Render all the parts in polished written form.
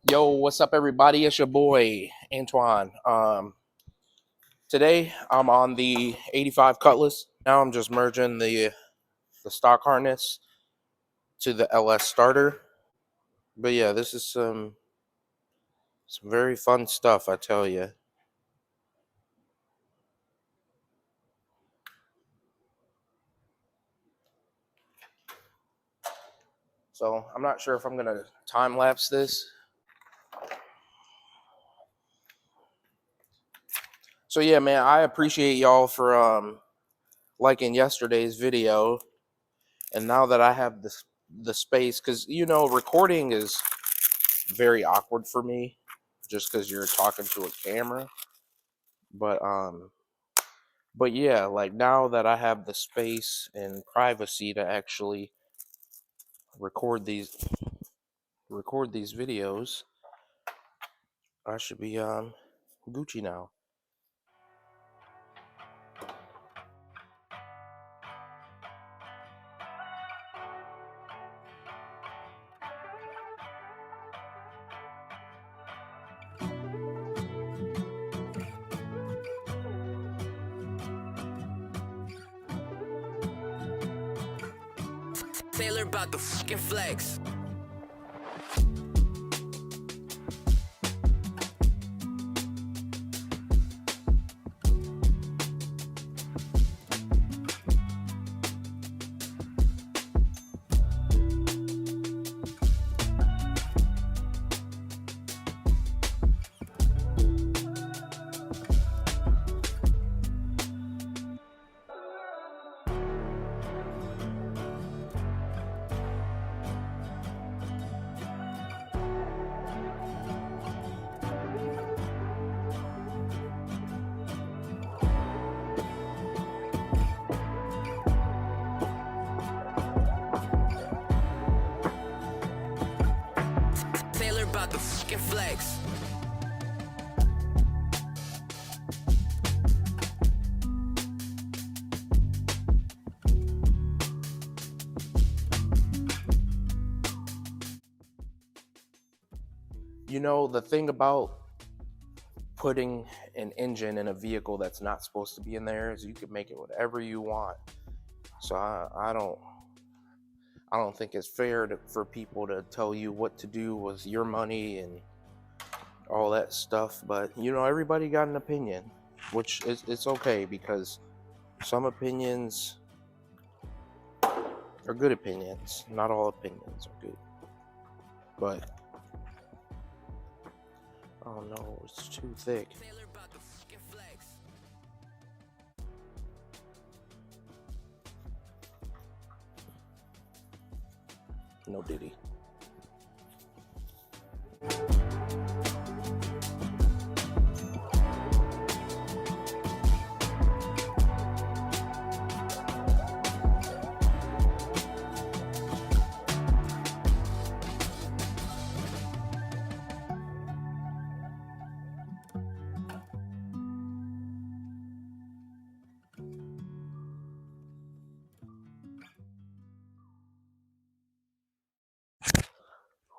Yo, what's up, everybody? It's your boy Antoine. Today I'm on the 85 Cutlass. Now I'm just merging the stock harness to the LS starter. But yeah, this is some very fun stuff, I tell you. So I'm not sure if I'm gonna time lapse this. So yeah, man, I appreciate y'all for liking yesterday's video. And now that I have the space, because recording is very awkward for me, just because you're talking to a camera. But yeah, like now that I have the space and privacy to actually record these videos, I should be Gucci now. Taylor about the fucking flex. Taylor about the fucking flex. The thing about putting an engine in a vehicle that's not supposed to be in there is you can make it whatever you want. So I don't think it's fair for people to tell you what to do with your money and all that stuff. But everybody got an opinion, which is it's okay, because some opinions are good opinions. Not all opinions are good. But oh no, it's too thick. No Diddy.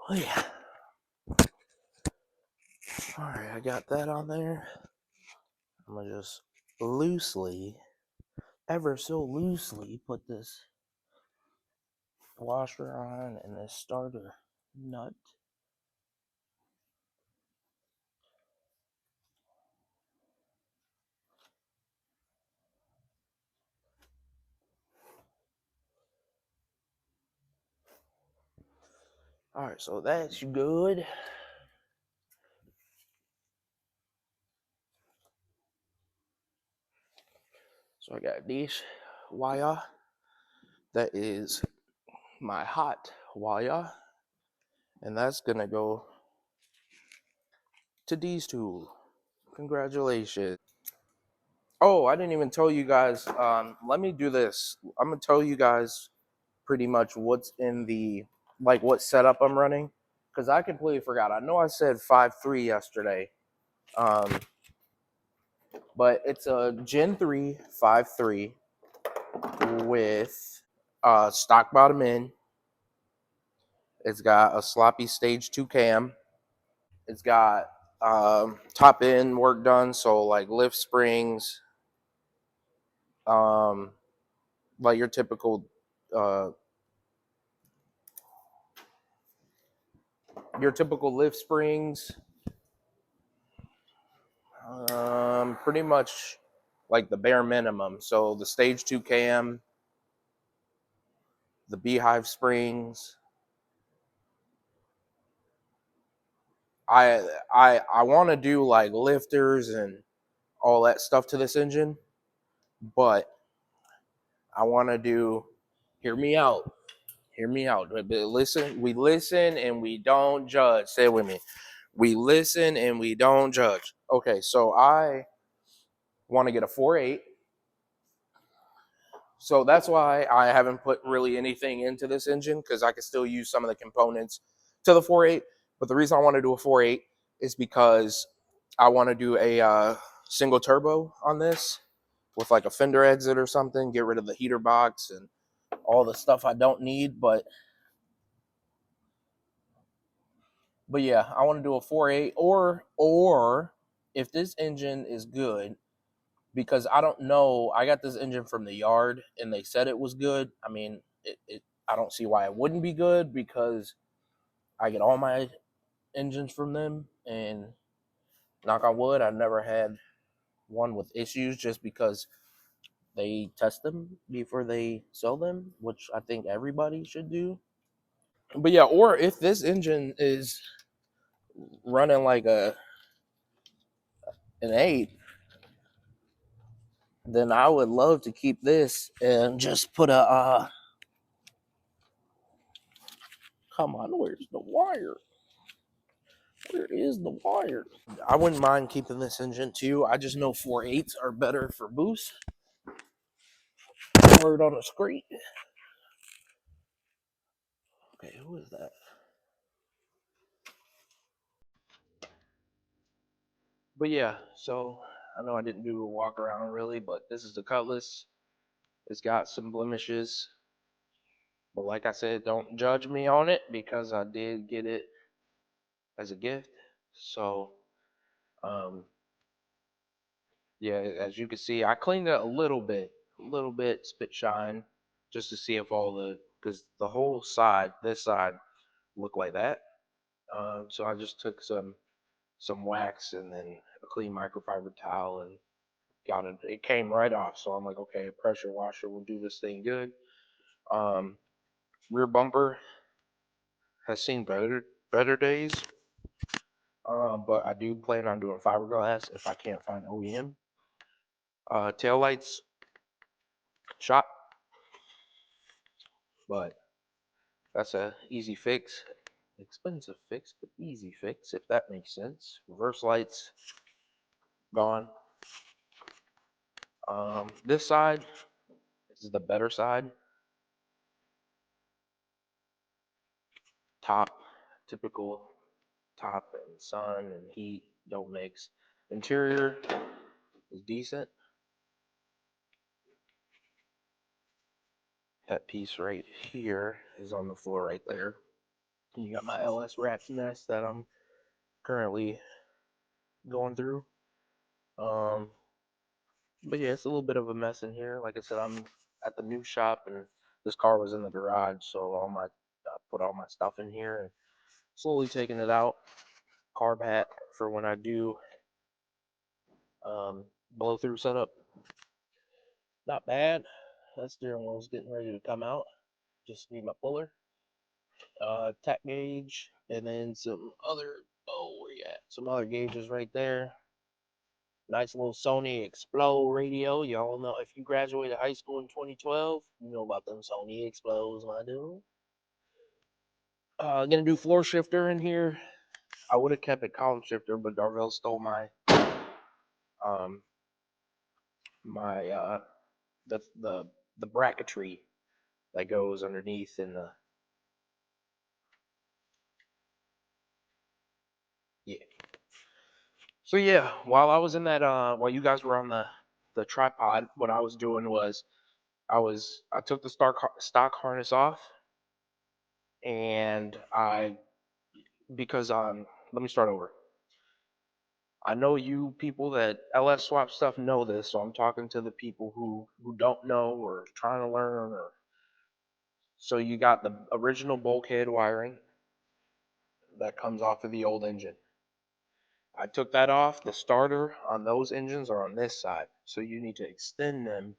Oh yeah. Alright, I got that on there. I'm gonna just loosely, ever so loosely, put this washer on and this starter nut. Alright, so that's good. So I got this wire. That is my hot wire. And that's gonna go to these two. Congratulations. Oh, I didn't even tell you guys. Let me do this. I'm gonna tell you guys pretty much what's in the, like, what setup I'm running, because I completely forgot. I know I said 5.3 yesterday, but it's a Gen 3 5.3 with stock bottom end. It's got a sloppy stage 2 cam. It's got top end work done, so like lift springs, um, like uh, your typical lift springs, pretty much like the bare minimum. So the stage 2 cam, the beehive springs. I want to do like lifters and all that stuff to this engine, but I want to do. Hear me out. Hear me out. But listen, we listen and we don't judge. Say it with me. We listen and we don't judge. Okay, so I want to get a 4.8. So that's why I haven't put really anything into this engine, because I can still use some of the components to the 4.8. But the reason I want to do a 4.8 is because I want to do a single turbo on this with like a fender exit or something, get rid of the heater box and all the stuff I don't need. But yeah, I want to do a 4.8, or if this engine is good, because I don't know, I got this engine from the yard and they said it was good. I mean, I don't see why it wouldn't be good, because I get all my engines from them, and knock on wood, I've never had one with issues, just because they test them before they sell them, which I think everybody should do. But yeah, or if this engine is running like an 8, then I would love to keep this and just put a come on, where's the wire? Where is the wire? I wouldn't mind keeping this engine too. I just know 4.8s are better for boost. Word on the street. Okay, who is that? But yeah, so I know I didn't do a walk around really, but this is the Cutlass. It's got some blemishes, but like I said, don't judge me on it, because I did get it as a gift. So, um, yeah, as you can see, I cleaned it a little bit, spit shine, just to see if all because the whole side, this side, looked like that. So I just took some wax and then a clean microfiber towel and got it. It came right off. So I'm like, okay, a pressure washer will do this thing good. Um, Rear bumper has seen better days. But I do plan on doing fiberglass if I can't find OEM. Tail lights shot, but that's a easy fix. Expensive fix, but easy fix, if that makes sense. Reverse lights gone. This side, this is the better side. Top, typical top and sun and heat don't mix. Interior is decent. That piece right here is on the floor right there. And you got my LS rat's nest that I'm currently going through. Um, but yeah, it's a little bit of a mess in here. Like I said, I'm at the new shop and this car was in the garage, so I put all my stuff in here and slowly taking it out. Carb hat for when I do blow through setup. Not bad. That steering wheel's getting ready to come out. Just need my puller, tach gauge, and then some other. Oh, where you at? Some other gauges right there. Nice little Sony Explode radio. Y'all know, if you graduated high school in 2012, you know about them Sony Explodes, my dude. Gonna do floor shifter in here. I would have kept it column shifter, but Darvell stole um my the bracketry that goes underneath in the, yeah. So yeah, while I was in that while you guys were on the tripod, what I was doing was I took the stock harness off, and I because let me start over. I know you people that LS swap stuff know this, so I'm talking to the people who don't know or trying to learn. Or so you got the original bulkhead wiring that comes off of the old engine. I took that off. The starter on those engines are on this side, so you need to extend them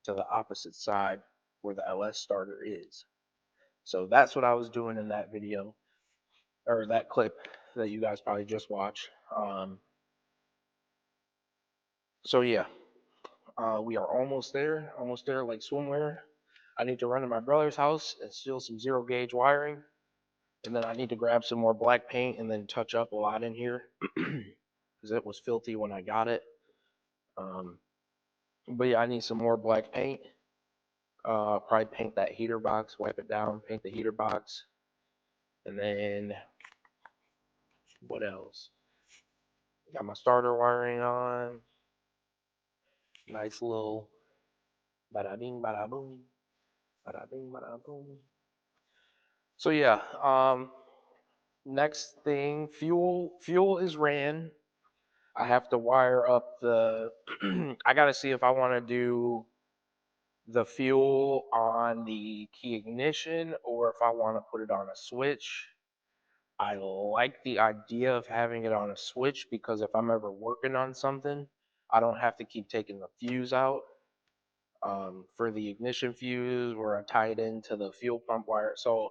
to the opposite side where the LS starter is. So that's what I was doing in that video, or that clip that you guys probably just watched. So yeah, we are almost there like swimwear. I need to run to my brother's house and steal some zero gauge wiring, and then I need to grab some more black paint and then touch up a lot in here because it was filthy when I got it. Um, but yeah, I need some more black paint. Probably paint that heater box, wipe it down, paint the heater box, and then what else? Got my starter wiring on. Nice little bada bing, bada boom, bada bing, bada boom. So yeah, next thing, fuel. Fuel is ran. I have to wire up the. I gotta see if I want to do the fuel on the key ignition or if I want to put it on a switch. I like the idea of having it on a switch because if I'm ever working on something, I don't have to keep taking the fuse out. For the ignition fuse where I tie it into the fuel pump wire. So,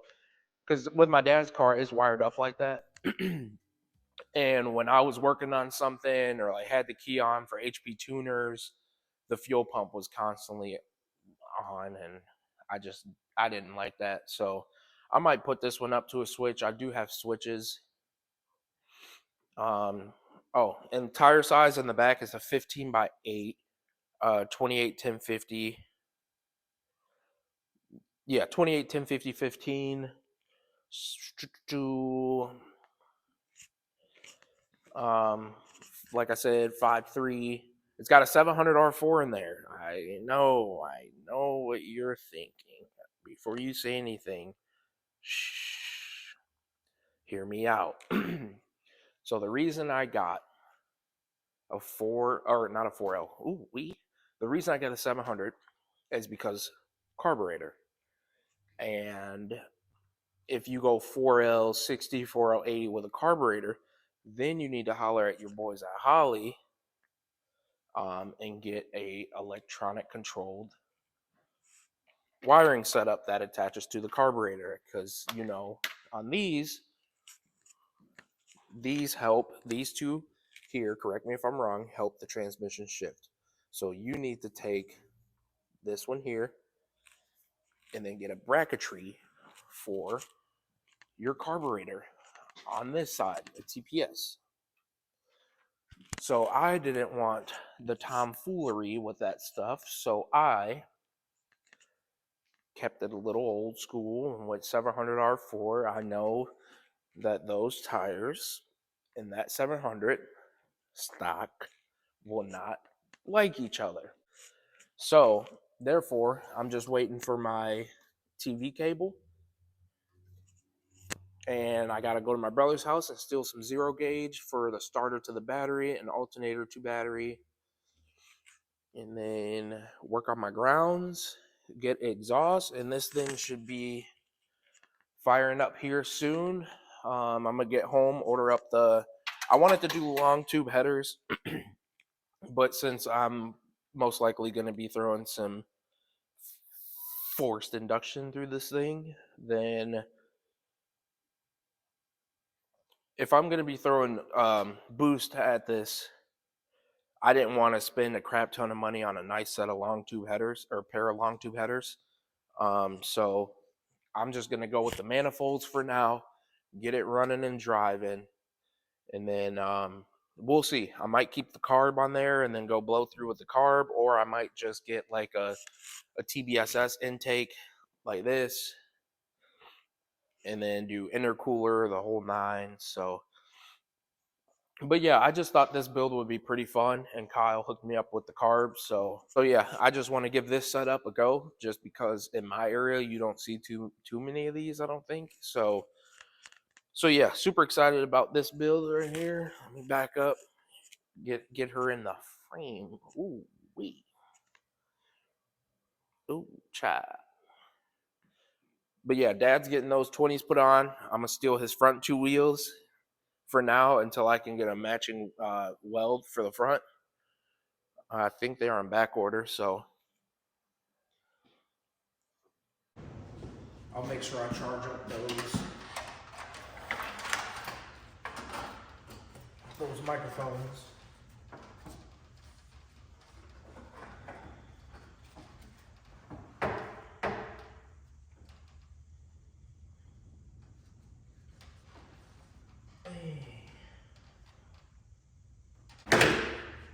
because with my dad's car, it's wired up like that. And when I was working on something or I had the key on for HP tuners, the fuel pump was constantly on, and I just I didn't like that. So I might put this one up to a switch. I do have switches. Oh, and tire size in the back is a 15 by 8, 28 10 50. Yeah, 28 10 50 15. Um, like I said, 5.3. It's got a 700 R4 in there. I know what you're thinking. Before you say anything, shh, hear me out. So the reason I got a 4, or not a 4L, the reason I got a 700 is because carburetor. And if you go 4L 60, 4L 80 with a carburetor, then you need to holler at your boys at Holly and get a electronic controlled wiring setup that attaches to the carburetor, because on these help, these two here, correct me if I'm wrong, help the transmission shift. So you need to take this one here and then get a bracketry for your carburetor on this side, the TPS. So I didn't want the tomfoolery with that stuff, so I kept it a little old school and went 700 R4. I know that those tires in that 700 stock will not like each other. So, therefore, I'm just waiting for my TV cable, and I got to go to my brother's house and steal some zero gauge for the starter to the battery and alternator to battery, and then work on my grounds, get exhaust, and this thing should be firing up here soon. I'm gonna get home, order up I wanted to do long tube headers, but since I'm most likely gonna be throwing some forced induction through this thing, then if I'm gonna be throwing boost at this, I didn't want to spend a crap ton of money on a nice set of long tube headers or pair of long tube headers. So I'm just gonna go with the manifolds for now, get it running and driving, and then we'll see. I might keep the carb on there and then go blow through with the carb, or I might just get like a TBSS intake like this, and then do intercooler, the whole nine. So, but yeah, I just thought this build would be pretty fun, and Kyle hooked me up with the carbs. So yeah, I just want to give this setup a go, just because in my area you don't see too many of these, I don't think. So yeah, super excited about this build right here. Let me back up. Get her in the frame. Ooh, wee. Ooh, child. But yeah, Dad's getting those 20s put on. I'm gonna steal his front two wheels for now until I can get a matching weld for the front. I think they are in back order, so I'll make sure I charge up those microphones.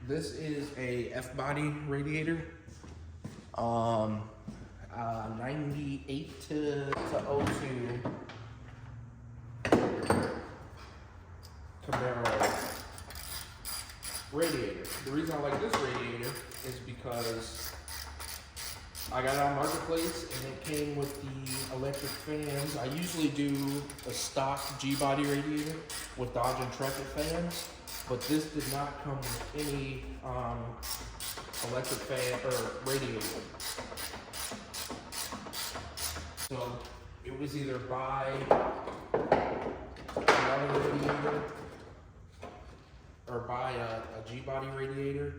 This is a F-body radiator. 98 to 02 Camaro radiator. The reason I like this radiator is because I got it on Marketplace and it came with the electric fans. I usually do a stock G-body radiator with Dodge Intrepid fans, but this did not come with any electric fan or radiator. So it was either buy another radiator or buy a G-body radiator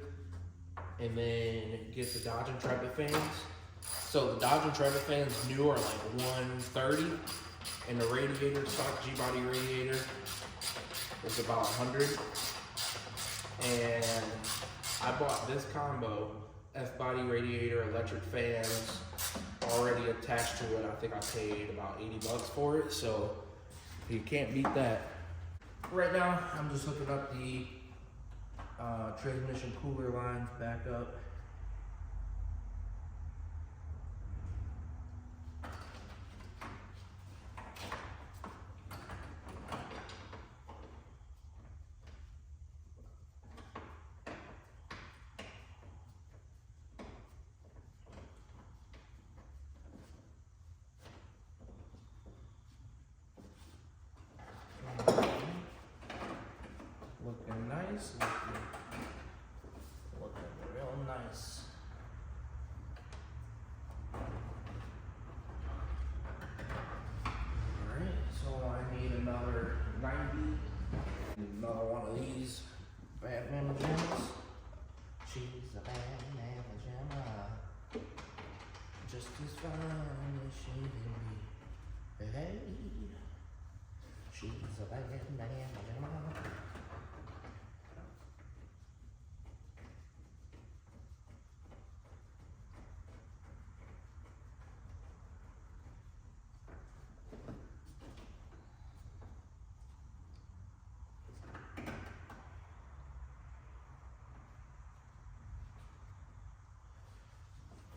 and then get the Dodge Intrepid fans. So the Dodge Intrepid fans new are like 130 and the radiator, stock G-body radiator is about 100. And I bought this combo, F-body radiator, electric fans, already attached to it. I think I paid about 80 bucks for it, so you can't beat that. Right now, I'm just hooking up the transmission cooler lines back up. Looking nice, looking real nice. Alright, so I need another 90, another one of these Batman pajamas. She's a Batman pajama, just as fine as she can be. Hey, she's a Batman pajama.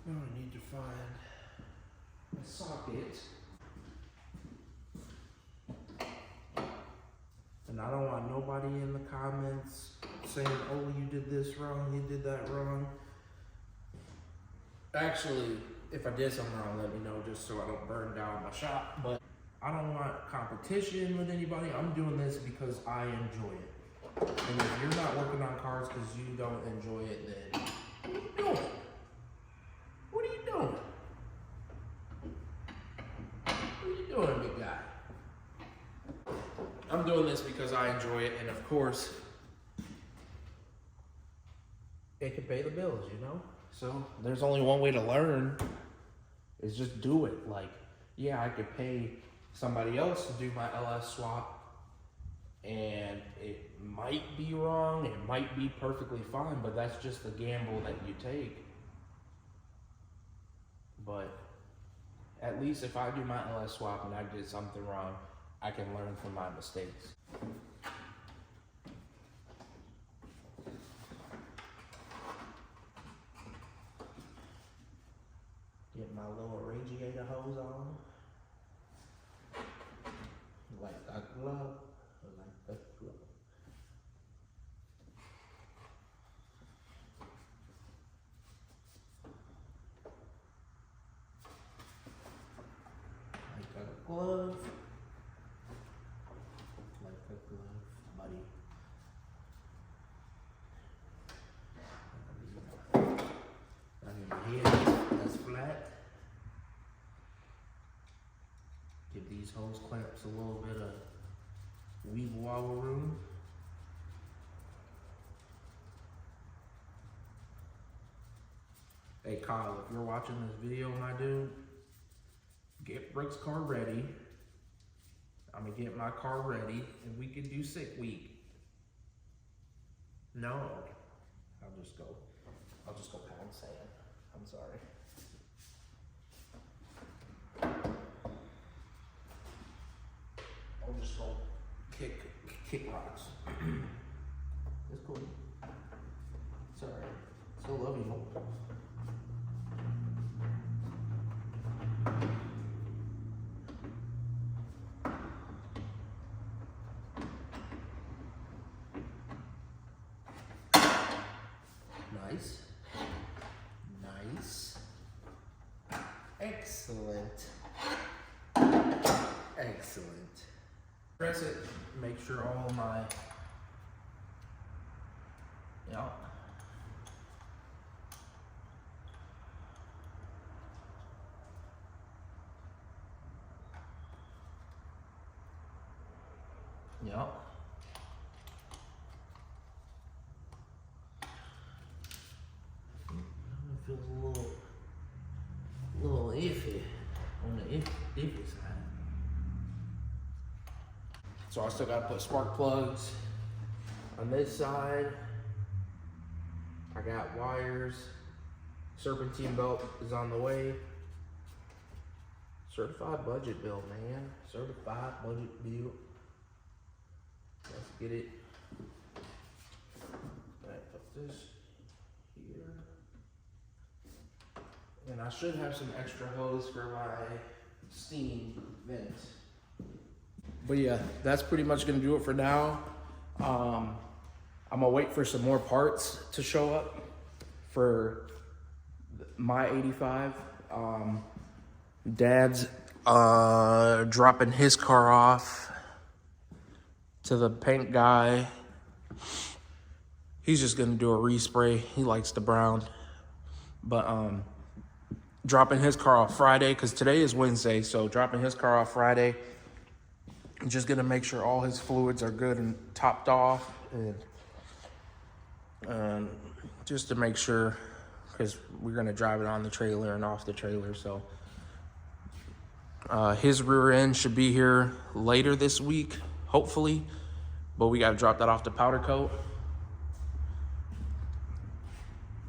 Now I need to find a socket. And I don't want nobody in the comments saying, oh, you did this wrong, you did that wrong. Actually, if I did something wrong, let me know just so I don't burn down my shop. But I don't want competition with anybody. I'm doing this because I enjoy it. And if you're not working on cars because you don't enjoy it, then what are you doing? What are you doing? What are you doing, big guy? I'm doing this because I enjoy it, and of course, it can pay the bills, you know? So there's only one way to learn, is just do it. Like, yeah, I could pay somebody else to do my LS swap, and it might be wrong, it might be perfectly fine, but that's just the gamble that you take. But at least if I do my LS swap and I did something wrong, I can learn from my mistakes. Get my little radiator hose on. Like a glove, like a glove. Like a glove. Like a glove, buddy. these hose clamps a little bit of weevil wobble room. Hey Kyle, if you're watching this video, my dude, get Brooks' car ready. I'm gonna get my car ready and we can do sick week. No, I'll just go pound sand. I'm sorry. I'll just go kick rocks. It's cool. It's alright. Still love you. Nice. Nice. Excellent. Excellent. Press it. Make sure all my, yeah. Yep. It feels a little iffy on the iffy side. So I still gotta put spark plugs on this side. I got wires. Serpentine belt is on the way. Certified budget bill, man. Certified budget bill. Let's get it. Alright, put this here. And I should have some extra hose for my steam vent. But yeah, that's pretty much gonna do it for now. I'm gonna wait for some more parts to show up for my 85. Dad's dropping his car off to the paint guy. He's just gonna do a respray. He likes the brown. But dropping his car off Friday, because today is Wednesday, so dropping his car off Friday. I'm just gonna make sure all his fluids are good and topped off, and just to make sure, because we're gonna drive it on the trailer and off the trailer. So his rear end should be here later this week, hopefully, but we gotta drop that off the powder coat.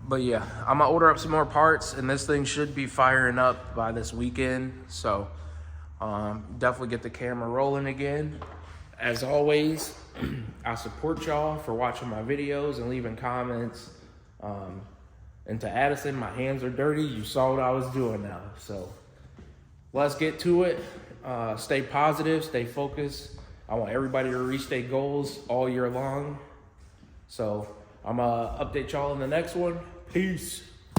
But yeah, I'm gonna order up some more parts, and this thing should be firing up by this weekend. So definitely get the camera rolling again. As always, I support y'all for watching my videos and leaving comments. And to Addison, my hands are dirty. You saw what I was doing now. So let's get to it. Stay positive, stay focused. I want everybody to reach their goals all year long. So I'm gonna update y'all in the next one. Peace.